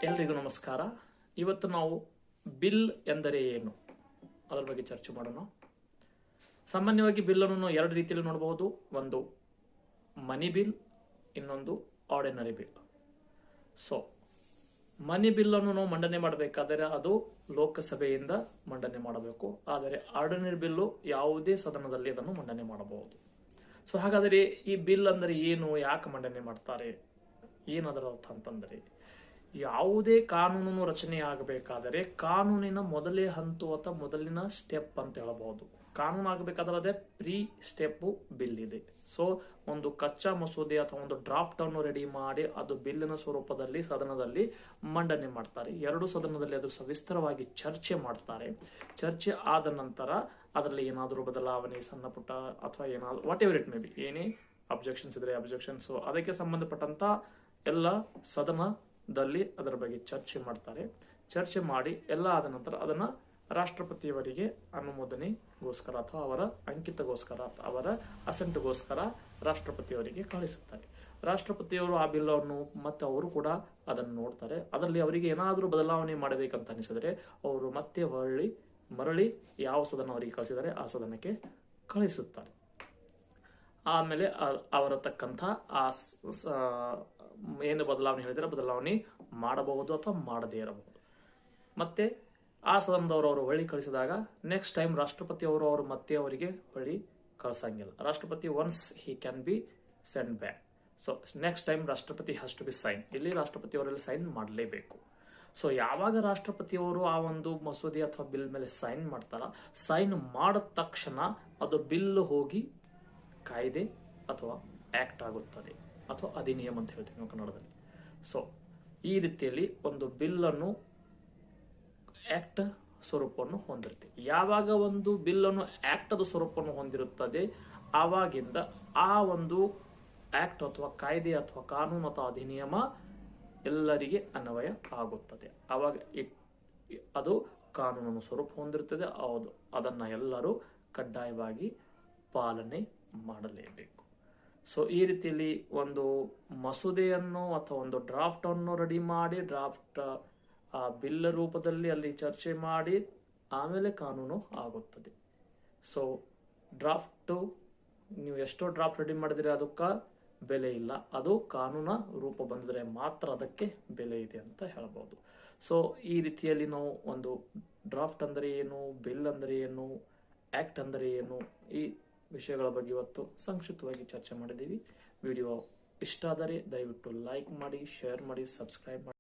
ಎಲ್ರಿಗೂ ನಮಸ್ಕಾರ. ಇವತ್ತು ನಾವು ಬಿಲ್ ಎಂದರೆ ಏನು ಅದರ ಬಗ್ಗೆ ಚರ್ಚೆ ಮಾಡೋಣ. ಸಾಮಾನ್ಯವಾಗಿ ಬಿಲ್ಲನ್ನು ಎರಡು ರೀತಿಯಲ್ಲಿ ನೋಡಬಹುದು. ಒಂದು ಮನಿ ಬಿಲ್, ಇನ್ನೊಂದು ಆರ್ಡಿನರಿ ಬಿಲ್. ಸೊ ಮನಿ ಬಿಲ್ಲನ್ನು ನಾವು ಮಂಡನೆ ಮಾಡಬೇಕಾದರೆ ಅದು ಲೋಕಸಭೆಯಿಂದ ಮಂಡನೆ ಮಾಡಬೇಕು. ಆದರೆ ಆರ್ಡಿನರಿ ಬಿಲ್ಲು ಯಾವುದೇ ಸದನದಲ್ಲಿ ಅದನ್ನು ಮಂಡನೆ ಮಾಡಬಹುದು. ಸೊ ಹಾಗಾದರೆ ಈ ಬಿಲ್ ಅಂದರೆ ಏನು, ಯಾಕೆ ಮಂಡನೆ ಮಾಡ್ತಾರೆ, ಏನದರ ಅರ್ಥ ಅಂತಂದರೆ, ಯಾವುದೇ ಕಾನೂನು ರಚನೆ ಆಗಬೇಕಾದರೆ ಕಾನೂನಿನ ಮೊದಲೇ ಹಂತ ಅಥವಾ ಮೊದಲಿನ ಸ್ಟೆಪ್ ಅಂತ ಹೇಳಬಹುದು. ಕಾನೂನು ಆಗಬೇಕಾದ್ರೆ ಅದೇ ಪ್ರೀ ಸ್ಟೆಪ್ ಬಿಲ್ ಇದೆ. ಸೊ ಒಂದು ಕಚ್ಚಾ ಮಸೂದೆ ಅಥವಾ ಒಂದು ಡ್ರಾಫ್ಟ್ ಅನ್ನು ರೆಡಿ ಮಾಡಿ ಅದು ಬಿಲ್ಲಿನ ಸ್ವರೂಪದಲ್ಲಿ ಸದನದಲ್ಲಿ ಮಂಡನೆ ಮಾಡ್ತಾರೆ. ಎರಡು ಸದನದಲ್ಲಿ ಅದು ಸವಿಸ್ತರವಾಗಿ ಚರ್ಚೆ ಮಾಡ್ತಾರೆ. ಚರ್ಚೆ ಆದ ನಂತರ ಅದರಲ್ಲಿ ಏನಾದರೂ ಬದಲಾವಣೆ, ಸಣ್ಣ ಪುಟ್ಟ ಅಥವಾ ಏನಾದರೂ what ever it may be, ಏನೇ ಅಬ್ಜೆಕ್ಷನ್ಸ್ ಇದ್ರೆ ಅಬ್ಜೆಕ್ಷನ್ಸ್, ಅದಕ್ಕೆ ಸಂಬಂಧಪಟ್ಟಂತ ಎಲ್ಲ ಸದನದಲ್ಲಿ ಅದರ ಬಗ್ಗೆ ಚರ್ಚೆ ಮಾಡ್ತಾರೆ. ಚರ್ಚೆ ಮಾಡಿ ಎಲ್ಲ ಆದ ನಂತರ ಅದನ್ನ ರಾಷ್ಟ್ರಪತಿಯವರಿಗೆ ಅನುಮೋದನೆಗೋಸ್ಕರ ಅಥವಾ ಅವರ ಅಂಕಿತಗೋಸ್ಕರ ಅವರ ಅಸೆಂಟ್ಗೋಸ್ಕರ ರಾಷ್ಟ್ರಪತಿಯವರಿಗೆ ಕಳಿಸುತ್ತಾರೆ. ರಾಷ್ಟ್ರಪತಿಯವರು ಆ ಬಿಲ್ ಅನ್ನು ಮತ್ತೆ ಅವರು ಕೂಡ ಅದನ್ನು ನೋಡ್ತಾರೆ. ಅದರಲ್ಲಿ ಅವರಿಗೆ ಏನಾದರೂ ಬದಲಾವಣೆ ಮಾಡಬೇಕಂತ ಅನಿಸಿದರೆ ಅವರು ಮತ್ತೆ ಮರಳಿ ಯಾವ ಸದನ ಅವರಿಗೆ ಕಳಿಸಿದರೆ ಆ ಸದನಕ್ಕೆ ಕಳಿಸುತ್ತಾರೆ. ಆಮೇಲೆ ಅವರ ತಕ್ಕಂಥ ಏನು ಬದಲಾವಣೆ ಹೇಳಿದರೆ ಬದಲಾವಣೆ ಮಾಡಬಹುದು ಅಥವಾ ಮಾಡದೇ ಇರಬಹುದು. ಮತ್ತೆ ಆ ಸದನದವರು ಅವರು ಹೊಳ್ಳಿ ಕಳಿಸಿದಾಗ ನೆಕ್ಸ್ಟ್ ಟೈಮ್ ರಾಷ್ಟ್ರಪತಿ ಅವರು ಮತ್ತೆ ಅವರಿಗೆ ಹೊಳ್ಳಿ ಕಳ್ಸಂಗಿಲ್ಲ. ರಾಷ್ಟ್ರಪತಿ once he can be send back. So next time ರಾಷ್ಟ್ರಪತಿ ಹ್ಯಾಸ್ ಟು ಬಿ ಸೈನ್. ಇಲ್ಲಿ ರಾಷ್ಟ್ರಪತಿ ಅವರಲ್ಲಿ ಸೈನ್ ಮಾಡಲೇಬೇಕು. ಸೊ ಯಾವಾಗ ರಾಷ್ಟ್ರಪತಿಯವರು ಆ ಒಂದು ಮಸೂದೆ ಅಥವಾ ಬಿಲ್ ಮೇಲೆ ಸೈನ್ ಮಾಡ್ತಾರ, ಸೈನ್ ಮಾಡಿದ ತಕ್ಷಣ ಅದು ಬಿಲ್ ಹೋಗಿ ಕಾಯ್ದೆ ಅಥವಾ ಆಕ್ಟ್ ಆಗುತ್ತದೆ ಅಥವಾ ಅಧಿನಿಯಮ ಅಂತ ಹೇಳ್ತೀವಿ ನಾವು ಕನ್ನಡದಲ್ಲಿ. ಸೊ ಈ ರೀತಿಯಲ್ಲಿ ಒಂದು ಬಿಲ್ ಅನ್ನು ಆಕ್ಟ್ ಸ್ವರೂಪವನ್ನು ಹೊಂದಿರುತ್ತೆ. ಯಾವಾಗ ಒಂದು ಬಿಲ್ ಅನ್ನು ಆಕ್ಟ್ ಅದು ಸ್ವರೂಪವನ್ನು ಹೊಂದಿರುತ್ತದೆ ಆವಾಗಿಂದ ಆ ಒಂದು ಆಕ್ಟ್ ಅಥವಾ ಕಾಯ್ದೆ ಅಥವಾ ಕಾನೂನು ಅಥವಾ ಅಧಿನಿಯಮ ಎಲ್ಲರಿಗೆ ಅನ್ವಯ ಆಗುತ್ತದೆ. ಆವಾಗ ಅದು ಕಾನೂನನ್ನು ಸ್ವರೂಪ ಹೊಂದಿರುತ್ತದೆ. ಹೌದು, ಅದನ್ನ ಎಲ್ಲರೂ ಕಡ್ಡಾಯವಾಗಿ ಪಾಲನೆ ಮಾಡಲೇಬೇಕು. ಸೊ ಈ ರೀತಿಯಲ್ಲಿ ಒಂದು ಮಸೂದೆಯನ್ನು ಅಥವಾ ಒಂದು ಡ್ರಾಫ್ಟ್ ಅನ್ನು ರೆಡಿ ಮಾಡಿ ಡ್ರಾಫ್ಟ್ ಆ ಬಿಲ್ ರೂಪದಲ್ಲಿ ಅಲ್ಲಿ ಚರ್ಚೆ ಮಾಡಿ ಆಮೇಲೆ ಕಾನೂನು ಆಗುತ್ತದೆ. ಸೊ ಡ್ರಾಫ್ಟು ನೀವು ಎಷ್ಟೋ ಡ್ರಾಫ್ಟ್ ರೆಡಿ ಮಾಡಿದ್ರೆ ಅದಕ್ಕೆ ಬೆಲೆ ಇಲ್ಲ. ಅದು ಕಾನೂನ ರೂಪ ಬಂದರೆ ಮಾತ್ರ ಅದಕ್ಕೆ ಬೆಲೆ ಇದೆ ಅಂತ ಹೇಳ್ಬೋದು. ಸೊ ಈ ರೀತಿಯಲ್ಲಿ ನಾವು ಒಂದು ಡ್ರಾಫ್ಟ್ ಅಂದರೆ ಏನು, ಬಿಲ್ ಅಂದರೆ ಏನು, ಆಕ್ಟ್ ಅಂದರೆ ಏನು, ಈ ವಿಷಯಗಳ ಬಗ್ಗೆ ಇವತ್ತು ಸಂಕ್ಷಿಪ್ತವಾಗಿ ಚರ್ಚೆ ಮಾಡಿದ್ದೀವಿ. ವಿಡಿಯೋ ಇಷ್ಟ ಆದರೆ ದಯವಿಟ್ಟು ಲೈಕ್ ಮಾಡಿ, ಶೇರ್ ಮಾಡಿ, ಸಬ್ಸ್ಕ್ರೈಬ್ ಮಾಡಿ.